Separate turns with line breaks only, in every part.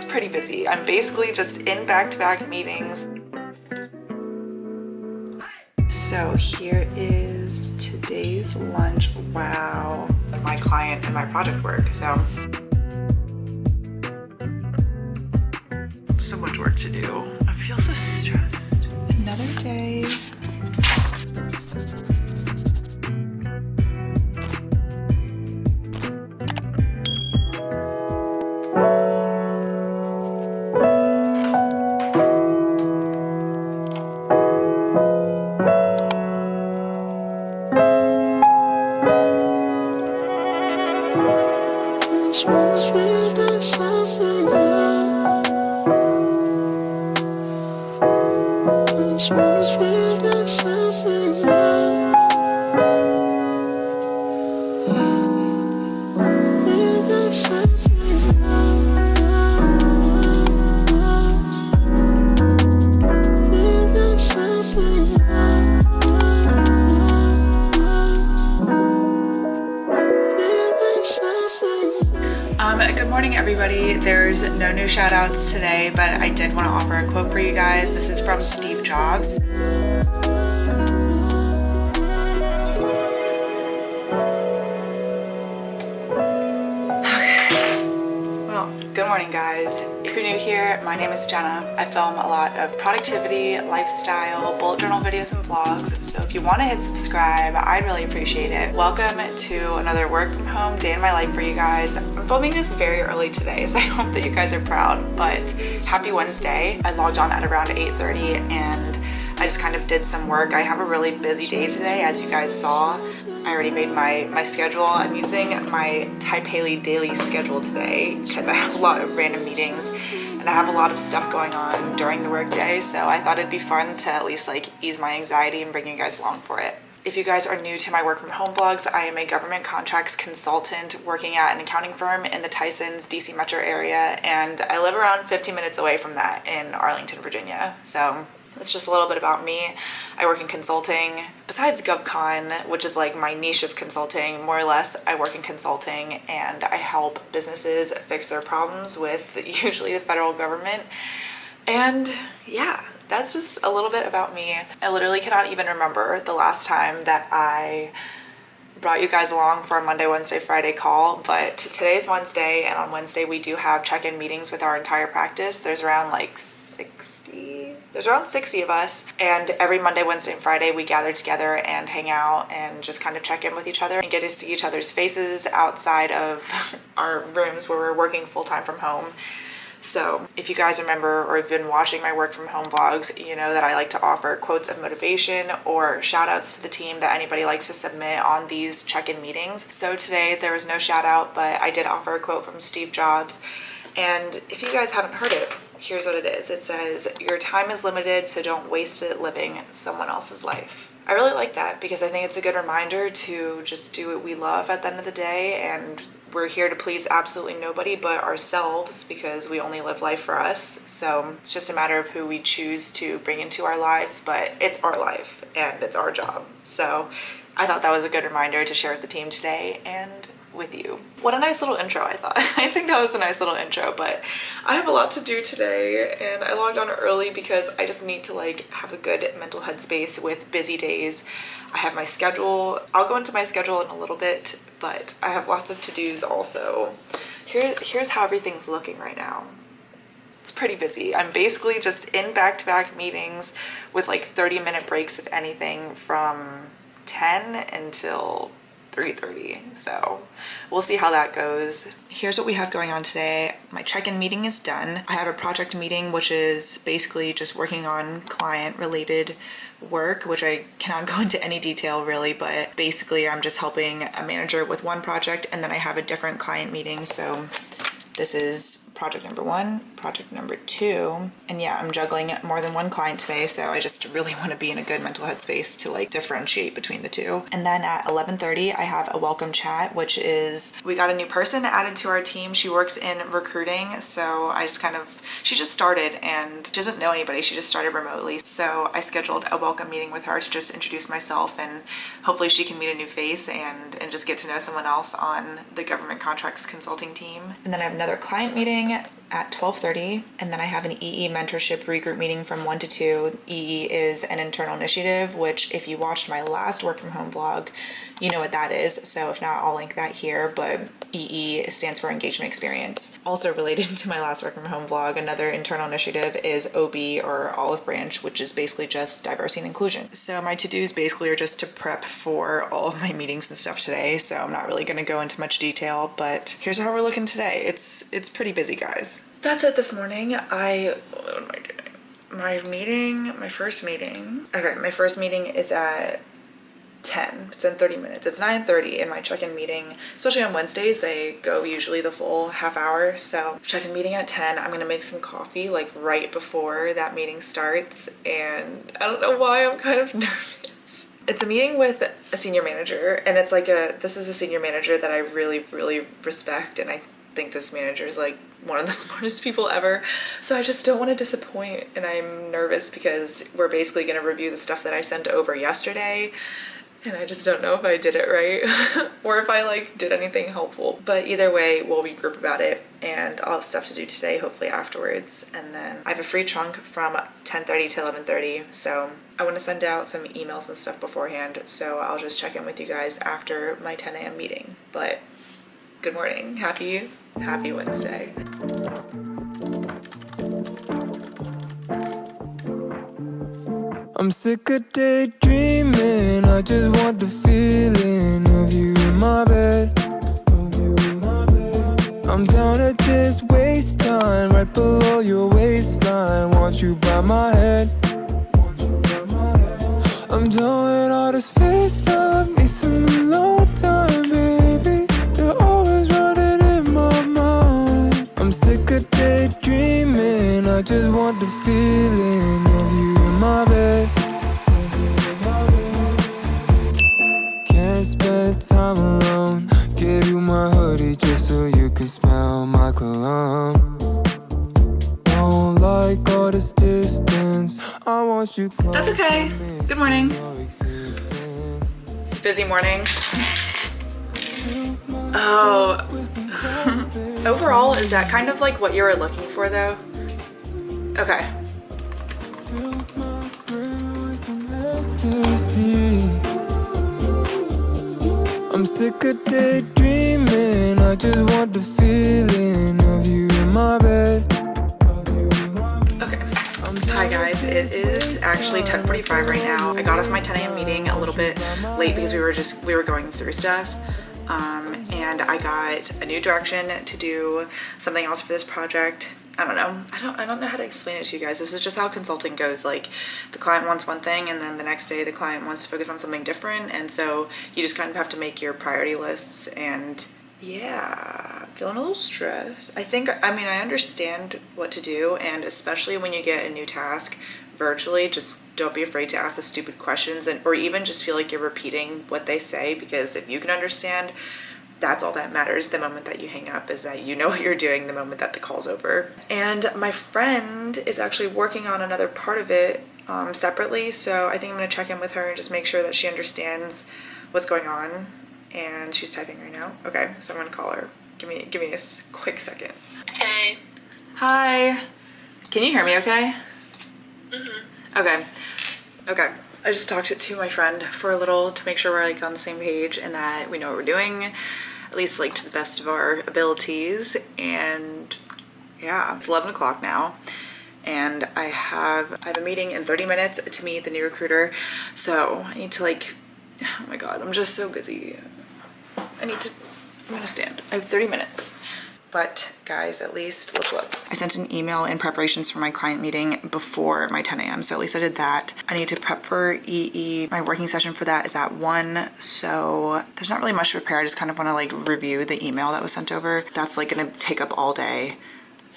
pretty busy. I'm basically just in back-to-back meetings. So here is today's lunch. Wow. My client and my project work. So much work to do. I feel so stressed. Another day. Good morning, everybody. There's no new shout outs today, but I did want to offer a quote for you guys. This is from Steve Jobs. Good morning, guys. If you're new here, my name is Jenna. I film a lot of productivity, lifestyle, bullet journal videos and vlogs, so if you want to hit subscribe, I'd really appreciate it. Welcome to another work from home day in my life for you guys. I'm filming this very early today, so I hope that you guys are proud, but happy Wednesday. I logged on at around 8:30 and I just kind of did some work. I have a really busy day today, as you guys saw. I already made my schedule. I'm using my Type Haley daily schedule today because I have a lot of random meetings and I have a lot of stuff going on during the workday, so I thought it'd be fun to at least like ease my anxiety and bring you guys along for it. If you guys are new to my work from home vlogs, I am a government contracts consultant working at an accounting firm in the Tysons, DC metro area, and I live around 15 minutes away from that in Arlington, Virginia. So that's just a little bit about me. I work in consulting. Besides GovCon, which is like my niche of consulting, more or less, I work in consulting and I help businesses fix their problems with usually the federal government. And yeah, that's just a little bit about me. I literally cannot even remember the last time that I brought you guys along for a Monday, Wednesday, Friday call, but today's Wednesday, and on Wednesday we do have check-in meetings with our entire practice. There's around 60 of us, and every Monday, Wednesday, and Friday we gather together and hang out and just kind of check in with each other and get to see each other's faces outside of our rooms where we're working full-time from home. So if you guys remember or have been watching my work from home vlogs, you know that I like to offer quotes of motivation or shout outs to the team that anybody likes to submit on these check-in meetings. So today there was no shout out, but I did offer a quote from Steve Jobs, and if you guys haven't heard it, here's what it is. It says, "Your time is limited, so don't waste it living someone else's life." I really like that because I think it's a good reminder to just do what we love at the end of the day, and we're here to please absolutely nobody but ourselves because we only live life for us. So it's just a matter of who we choose to bring into our lives, but it's our life and it's our job. So I thought that was a good reminder to share with the team today and with you. What a nice little intro, I thought. I think that was a nice little intro, but I have a lot to do today and I logged on early because I just need to like have a good mental headspace with busy days. I have my schedule. I'll go into my schedule in a little bit, but I have lots of to-dos also. Here's how everything's looking right now. It's pretty busy. I'm basically just in back-to-back meetings with like 30-minute breaks, if anything, from 10 until 3:30, so we'll see how that goes. Here's what we have going on today. My check-in meeting is done. I have a project meeting, which is basically just working on client-related work, which I cannot go into any detail really, but basically I'm just helping a manager with one project, and then I have a different client meeting. So this is project number 1, project number 2, and yeah, I'm juggling more than one client today, so I just really want to be in a good mental headspace to like differentiate between the two. And then at 11:30 I have a welcome chat, which is we got a new person added to our team. She works in recruiting, so she just started and she doesn't know anybody. She just started remotely, so I scheduled a welcome meeting with her to just introduce myself, and hopefully she can meet a new face and just get to know someone else on the government contracts consulting team. And then I have another client meeting at 12:30, and then I have an EE mentorship regroup meeting from 1 to 2. EE is an internal initiative, which if you watched my last work from home vlog, you know what that is. So if not, I'll link that here, but EE stands for engagement experience. Also related to my last work from home vlog, another internal initiative is OB, or olive branch, which is basically just diversity and inclusion. So my to-dos basically are just to prep for all of my meetings and stuff today. So I'm not really going to go into much detail, but here's how we're looking today. It's pretty busy, guys. That's it this morning. What am I doing? My first meeting is at 10. It's in 30 minutes. It's 9:30 in my check-in meeting. Especially on Wednesdays, they go usually the full half hour. So check-in meeting at 10. I'm gonna make some coffee like right before that meeting starts, and I don't know why I'm kind of nervous. It's a meeting with a senior manager, and it's like this is a senior manager that I really, really respect, and I think this manager is like one of the smartest people ever. So I just don't want to disappoint, and I'm nervous because we're basically going to review the stuff that I sent over yesterday, and I just don't know if I did it right or if I like did anything helpful. But either way, we'll regroup about it, and I'll have stuff to do today, hopefully afterwards. And then I have a free chunk from 10:30 to 11:30, so I want to send out some emails and stuff beforehand, so I'll just check in with you guys after my 10 a.m. meeting. But good morning. Happy Wednesday.
I'm sick of daydreaming, I just want the feeling of you in my bed. I'm down to just waste time right below your waistline. Want you by my head. I'm done with all this FaceTime, need some alone time, baby. You're always running in my mind. I'm sick of daydreaming, I just want the feeling of you in my bed. Can't spend time alone, give you my hoodie just so you can smell my cologne. Don't like all this distance, I want you close.
That's okay. Good morning. Busy morning. Oh. Overall, is that kind of like what you were looking for though? Okay.
I'm sick of daydreaming, I just want the feeling of you in my bed.
Okay. Hi guys, it is actually 10:45 right now. I got off my 10 a.m. meeting a little bit late because we were going through stuff. And I got a new direction to do something else for this project. I don't know. I don't know how to explain it to you guys. This is just how consulting goes. Like, the client wants one thing, and then the next day the client wants to focus on something different, and so you just kind of have to make your priority lists. And yeah, I'm feeling a little stressed. I understand what to do, and especially when you get a new task virtually, just don't be afraid to ask the stupid questions, or even just feel like you're repeating what they say, because if you can understand, that's all that matters. The moment that you hang up is that you know what you're doing the moment that the call's over. And my friend is actually working on another part of it separately, so I think I'm gonna check in with her and just make sure that she understands what's going on. And she's typing right now. Okay, so I'm gonna call her. Give me a quick second.
Hey.
Hi. Can you hear me okay?
Mm-hmm.
Okay. I just talked to my friend for a little to make sure we're like on the same page and that we know what we're doing, at least like to the best of our abilities. And yeah, it's 11 o'clock now, and I have a meeting in 30 minutes to meet the new recruiter. So I need to oh my god, I'm just so busy. I'm gonna stand. I have 30 minutes. But guys, at least let's look. I sent an email in preparations for my client meeting before my 10 a.m. So at least I did that. I need to prep for EE. My working session for that is at 1. So there's not really much to prepare. I just kind of want to like review the email that was sent over. That's like going to take up all day.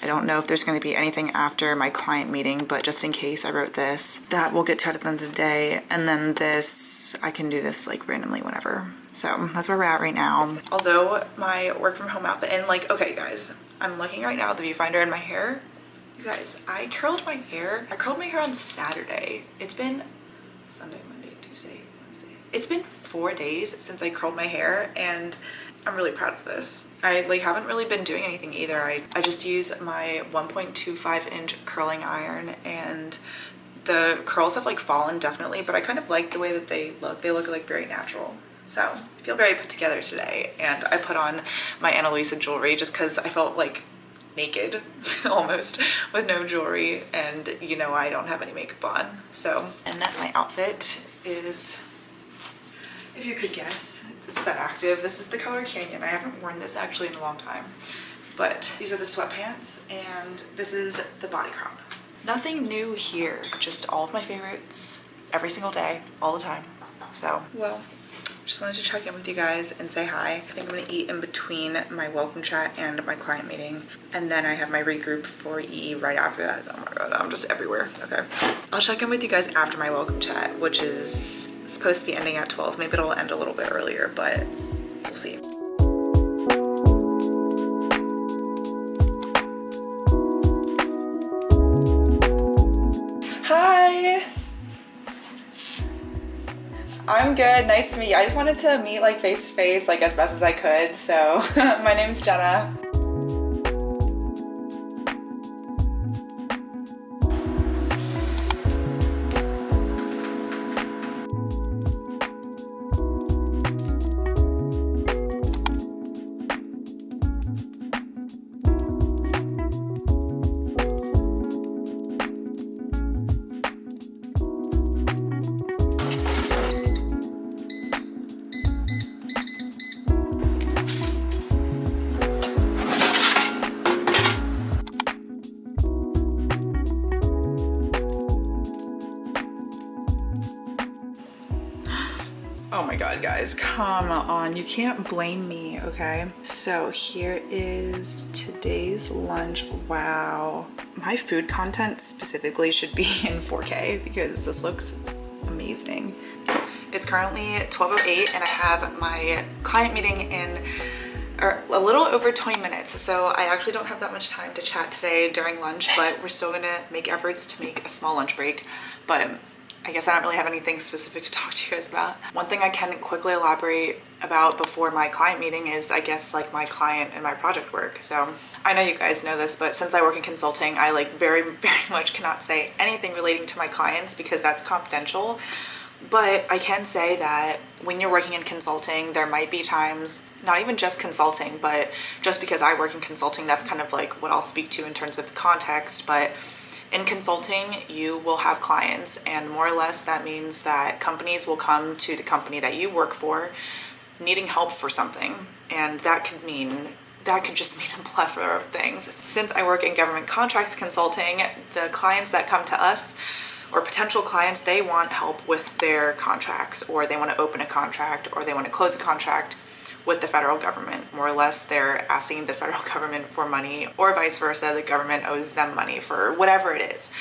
I don't know if there's going to be anything after my client meeting, but just in case, I wrote this. That will get to at the end of the day. And then this, I can do this like randomly whenever. So that's where we're at right now. Also, my work from home outfit, and okay guys, I'm looking right now at the viewfinder and my hair. You guys, I curled my hair. I curled my hair on Saturday. It's been Sunday, Monday, Tuesday, Wednesday. It's been 4 days since I curled my hair, and I'm really proud of this. I like haven't really been doing anything either. I just use my 1.25 inch curling iron, and the curls have like fallen definitely, but I kind of like the way that they look. They look like very natural. So I feel very put together today, and I put on my Ana Luisa jewelry just because I felt like naked almost with no jewelry, and you know I don't have any makeup on. So, and my outfit is, if you could guess, it's a Set Active. This is the color Canyon. I haven't worn this actually in a long time, but these are the sweatpants, and this is the body crop. Nothing new here, just all of my favorites every single day, all the time. So, well, just wanted to check in with you guys and say hi. I think I'm gonna eat in between my welcome chat and my client meeting, and then I have my regroup for EE right after that. Oh my god, I'm just everywhere. Okay, I'll check in with you guys after my welcome chat, which is supposed to be ending at 12. Maybe it'll end a little bit earlier, but we'll see. Hi. I'm good, nice to meet you. I just wanted to meet like face to face, like as best as I could. So my name's Jenna. Oh my god, guys, come on, you can't blame me, okay? So here is today's lunch. Wow, my food content specifically should be in 4K because this looks amazing. It's currently 12:08 and I have my client meeting in a little over 20 minutes, so I actually don't have that much time to chat today during lunch, but we're still gonna make efforts to make a small lunch break. But I guess I don't really have anything specific to talk to you guys about. One thing I can quickly elaborate about before my client meeting is, I guess, like my client and my project work. So I know you guys know this, but since I work in consulting, I like very much cannot say anything relating to my clients because that's confidential. But I can say that when you're working in consulting, there might be times, not even just consulting, but just because I work in consulting, that's kind of like what I'll speak to in terms of context. But in consulting, you will have clients, and more or less that means that companies will come to the company that you work for needing help for something. And that could just mean a plethora of things. Since I work in government contracts consulting, the clients that come to us, or potential clients, they want help with their contracts, or they want to open a contract, or they want to close a contract with the federal government. More or less, they're asking the federal government for money, or vice versa, the government owes them money for whatever it is.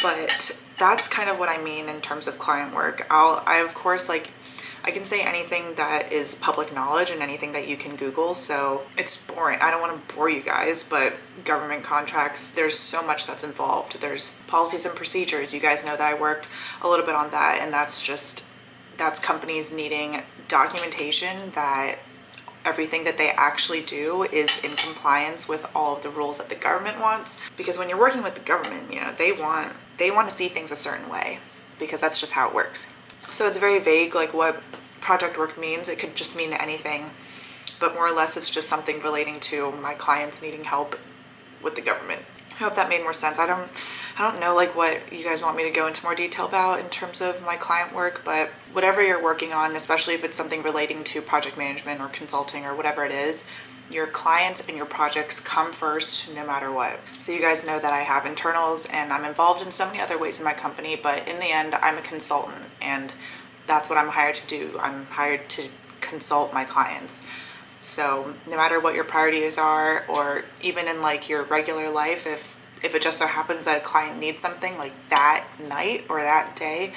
But that's kind of what I mean in terms of client work. I of course, like, I can say anything that is public knowledge and anything that you can Google, so it's boring. I don't want to bore you guys, but government contracts, there's so much that's involved. There's policies and procedures. You guys know that I worked a little bit on that, and that's companies needing documentation that everything that they actually do is in compliance with all of the rules that the government wants. Because when you're working with the government, you know, they want to see things a certain way, because that's just how it works. So it's very vague, like what project work means. It could just mean anything, but more or less it's just something relating to my clients needing help with the government. I hope that made more sense. I don't know like what you guys want me to go into more detail about in terms of my client work, but whatever you're working on, especially if it's something relating to project management or consulting or whatever it is, your clients and your projects come first no matter what. So you guys know that I have internals and I'm involved in so many other ways in my company, but in the end, I'm a consultant, and that's what I'm hired to do. I'm hired to consult my clients. So no matter what your priorities are, or even in like your regular life, if it just so happens that a client needs something like that night or that day,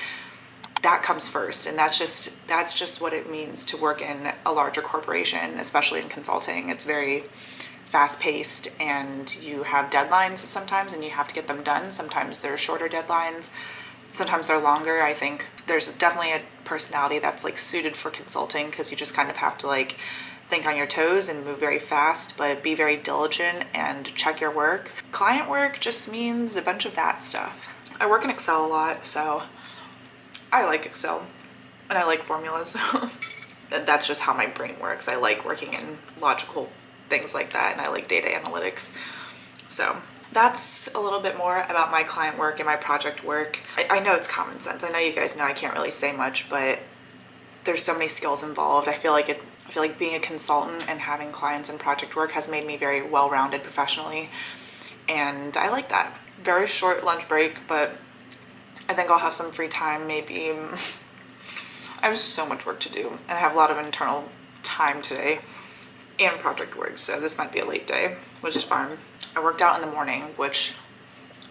that comes first. And that's just what it means to work in a larger corporation, especially in consulting. It's very fast paced, and you have deadlines sometimes and you have to get them done. Sometimes they're shorter deadlines, sometimes they're longer. I think there's definitely a personality that's like suited for consulting, because you just kind of have to like think on your toes and move very fast, but be very diligent and check your work. Client work just means a bunch of that stuff. I work in Excel a lot, so I like Excel and I like formulas. That's just how my brain works. I like working in logical things like that, and I like data analytics. So that's a little bit more about my client work and my project work. I know it's common sense. I know you guys know I can't really say much, but there's so many skills involved. I feel like being a consultant and having clients and project work has made me very well-rounded professionally, and I like that. Very short lunch break, but I think I'll have some free time. Maybe I have so much work to do, and I have a lot of internal time today and project work, so this might be a late day, which is fine. I worked out in the morning, which,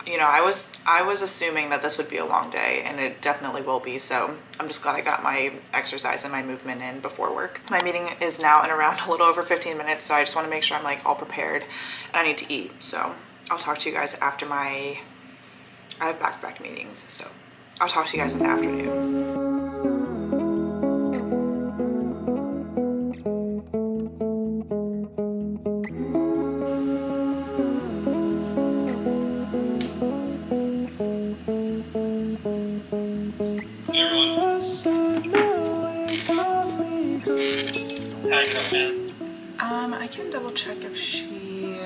you know, I was assuming that this would be a long day, and it definitely will be, so I'm just glad I got my exercise and my movement in before work. My meeting is now in around a little over 15 minutes, so I just want to make sure I'm like all prepared, and I need to eat, so I'll talk to you guys after I have back-to-back meetings, so I'll talk to you guys in the afternoon. I can double check if she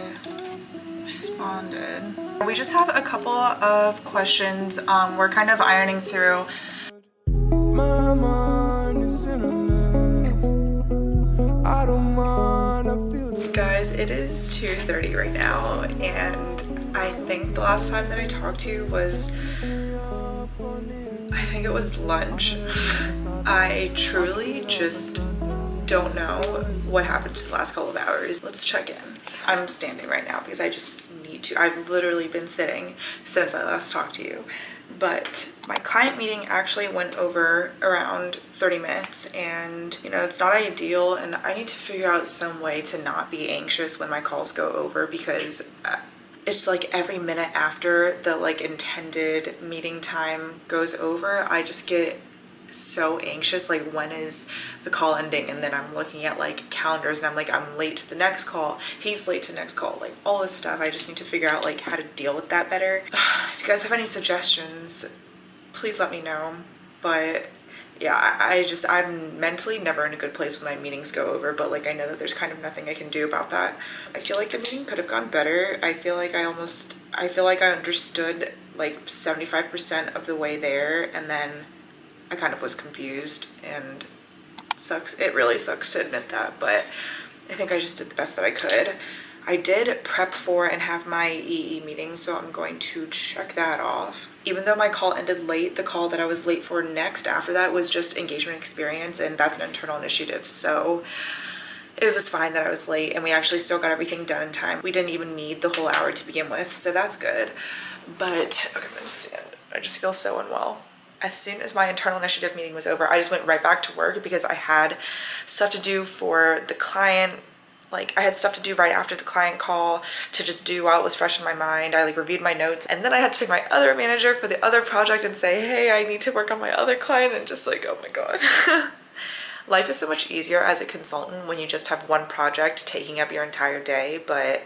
responded. We just have a couple of questions we're kind of ironing through.
My mind is in a mess. I don't mind, I feel the
Guys, it is 2:30 right now, and I think the last time that I talked to you was, I think it was lunch. I truly just don't know what happened to the last couple of hours. Let's check in. I'm standing right now because I just need to. I've literally been sitting since I last talked to you. But my client meeting actually went over around 30 minutes, and you know, it's not ideal, and I need to figure out some way to not be anxious when my calls go over, because it's like every minute after the like intended meeting time goes over, I just get so anxious, like when is the call ending, and then I'm looking at like calendars and I'm like, I'm late to the next call, he's late to the next call, like all this stuff. I just need to figure out like how to deal with that better. If you guys have any suggestions, please let me know. But yeah, I'm mentally never in a good place when my meetings go over, but like I know that there's kind of nothing I can do about that. I feel like the meeting could have gone better. I feel like I understood like 75% of the way there, and then I kind of was confused, and it really sucks to admit that, but I think I just did the best that I could. I did prep for and have my EE meeting, so I'm going to check that off. Even though my call ended late, the call that I was late for next after that was just engagement experience, and that's an internal initiative, so it was fine that I was late, and we actually still got everything done in time. We didn't even need the whole hour to begin with, so that's good. But okay, I'm gonna stand. I just feel so unwell. As soon as my internal initiative meeting was over, I just went right back to work because I had stuff to do for the client. Like I had stuff to do right after the client call to just do while it was fresh in my mind. I like reviewed my notes, and then I had to pick my other manager for the other project and say, hey, I need to work on my other client, and just like, oh my God. Life is so much easier as a consultant when you just have one project taking up your entire day, but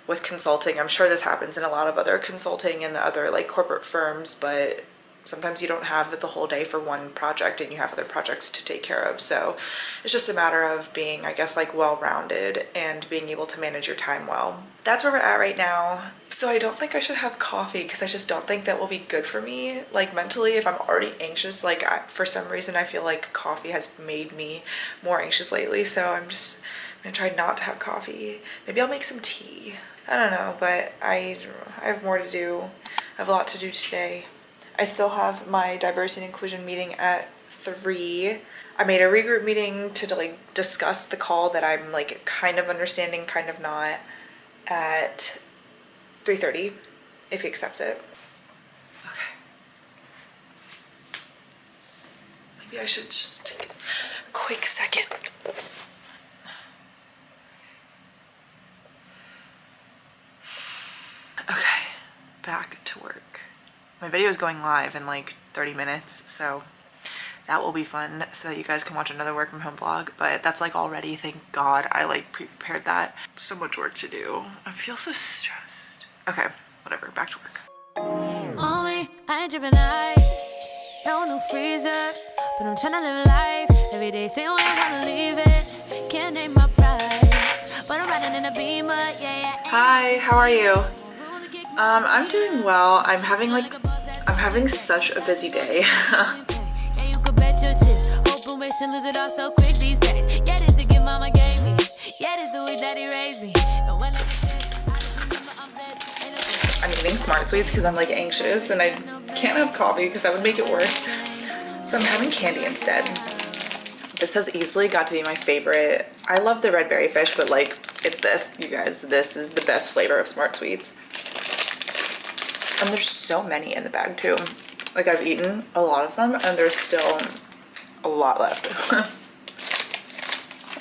with consulting, I'm sure this happens in a lot of other consulting and other like corporate firms, but sometimes you don't have the whole day for one project and you have other projects to take care of. So it's just a matter of being, I guess, like well-rounded and being able to manage your time well. That's where we're at right now. So I don't think I should have coffee because I just don't think that will be good for me. Like mentally, if I'm already anxious, like for some reason, I feel like coffee has made me more anxious lately. So I'm gonna try not to have coffee. Maybe I'll make some tea. I don't know, but I have more to do. I have a lot to do today. I still have my diversity and inclusion meeting at 3. I made a regroup meeting to like discuss the call that I'm like kind of understanding, kind of not, at 3:30 if he accepts it. Okay. Maybe I should just take a quick second. Okay, back to work. My video is going live in like 30 minutes, so That will be fun so that you guys can watch another work from home vlog, but that's like all ready. Thank God I like prepared that. So much work to do. I feel so stressed. Okay, whatever, back to work.
On me, I ain't dripping ice. No new freezer, but I'm tryna live life. Every day saying when I wanna leave it. Can't name my price, but I'm riding in a Beamer, yeah.
Hi, how are you? I'm doing well. I'm having such a busy day.
Yeah, you could bet your chips. Hope and wish and lose it all so quick these days. Yeah, this the gift mama gave me. Yeah, this the way daddy raised me. And when I just remember I'm blessed.
I'm eating Smart Sweets because I'm like anxious and I can't have coffee because that would make it worse. So I'm having candy instead. This has easily got to be my favorite. I love the red berry fish, but like it's this, you guys. This is the best flavor of Smart Sweets. And there's so many in the bag too. Like I've eaten a lot of them and there's still a lot left.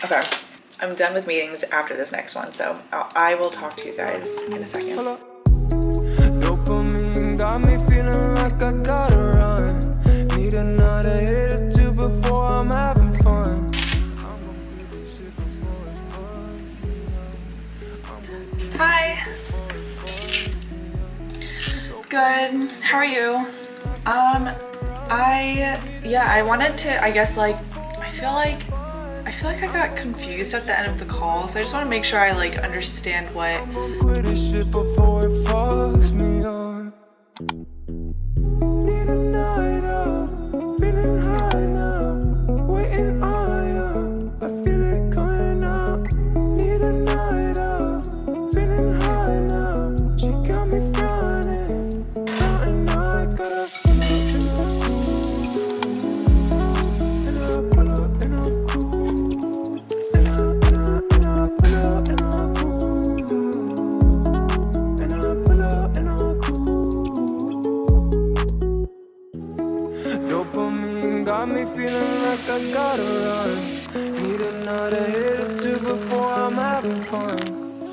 Okay, I'm done with meetings after this next one, so I will talk to you guys in a second.
Dopamine got me feeling like I gotta run. Need another hit or two before I'm having fun.
Hi. Good. How are you? I wanted to, I guess, like, I feel like I got confused at the end of the call, so I just want to make sure I like understand what.
Quit this shit before it fucks me up. Need a night out, feeling high now, waiting on you. I feel it coming up. Need a night out, feeling high now. She got me frowning, and I gotta. Dopamine got me feeling like I gotta run. Need another hit or two before I'm having fun.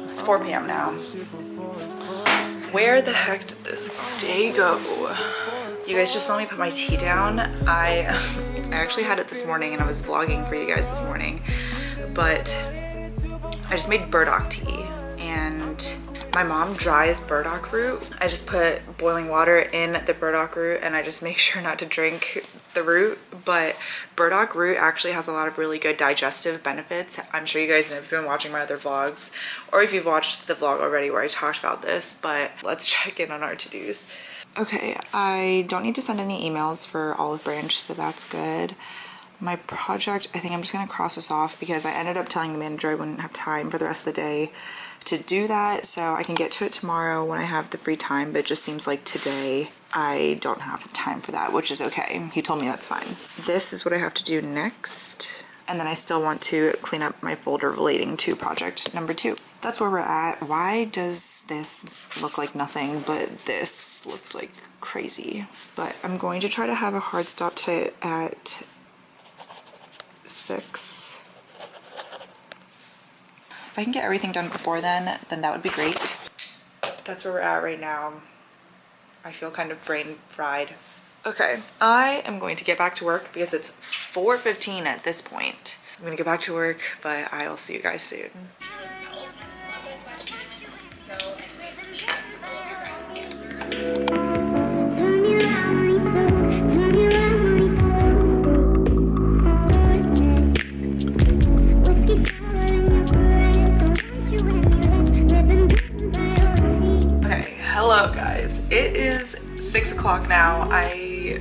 It's 4 p.m. now. Where the heck did this day go? You guys just saw me put my tea down. I actually had it this morning and I was vlogging for you guys this morning, but I just made burdock tea and my mom dries burdock root. I just put boiling water in the burdock root and I just make sure not to drink the root, but burdock root actually has a lot of really good digestive benefits. I'm sure you guys know if you've been watching my other vlogs or if you've watched the vlog already where I talked about this, but let's check in on our to-dos. Okay, I don't need to send any emails for Olive Branch, so that's good. My project, I think I'm just gonna cross this off because I ended up telling the manager I wouldn't have time for the rest of the day to do that, so I can get to it tomorrow when I have the free time, but it just seems like today I don't have the time for that, which is okay. He told me that's fine. This is what I have to do next, and then I still want to clean up my folder relating to project number 2. That's where we're at. Why does this look like nothing, but this looked like crazy? But I'm going to try to have a hard stop today at 6. If I can get everything done before then that would be great. That's where we're at right now. I feel kind of brain fried. Okay, I am going to get back to work because it's 4:15 at this point. I'm gonna get back to work, but I will see you guys soon. Hello guys, it is 6 o'clock now. I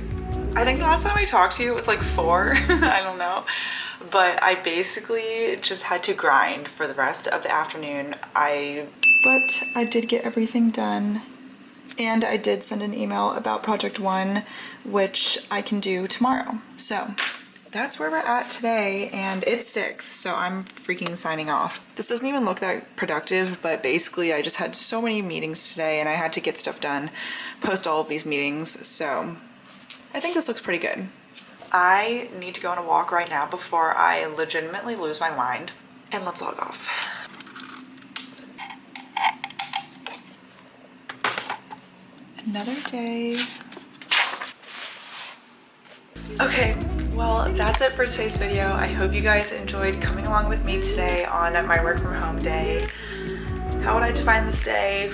think the last time I talked to you it was like 4. I don't know, but I basically just had to grind for the rest of the afternoon. But I did get everything done and I did send an email about project 1, which I can do tomorrow. So that's where we're at today, and it's 6, so I'm freaking signing off. This doesn't even look that productive, but basically I just had so many meetings today and I had to get stuff done, post all of these meetings, so I think this looks pretty good. I need to go on a walk right now before I legitimately lose my mind, and let's log off. Another day. Okay, well, well, that's it for today's video. I hope you guys enjoyed coming along with me today on my work from home day. How would I define this day?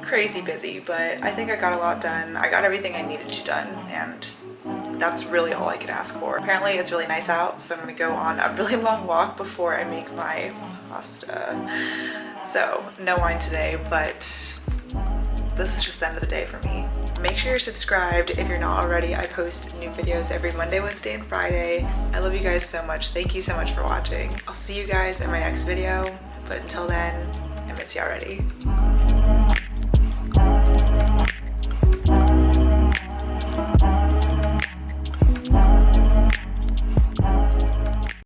Crazy busy, but I think I got a lot done. I got everything I needed to done, and that's really all I could ask for. Apparently it's really nice out, so I'm gonna go on a really long walk before I make my pasta. So no wine today, but this is just the end of the day for me. Make sure you're subscribed if you're not already. I post new videos every Monday, Wednesday, and Friday. I love you guys so much. Thank you so much for watching. I'll see you guys in my next video, but until then, I miss you already.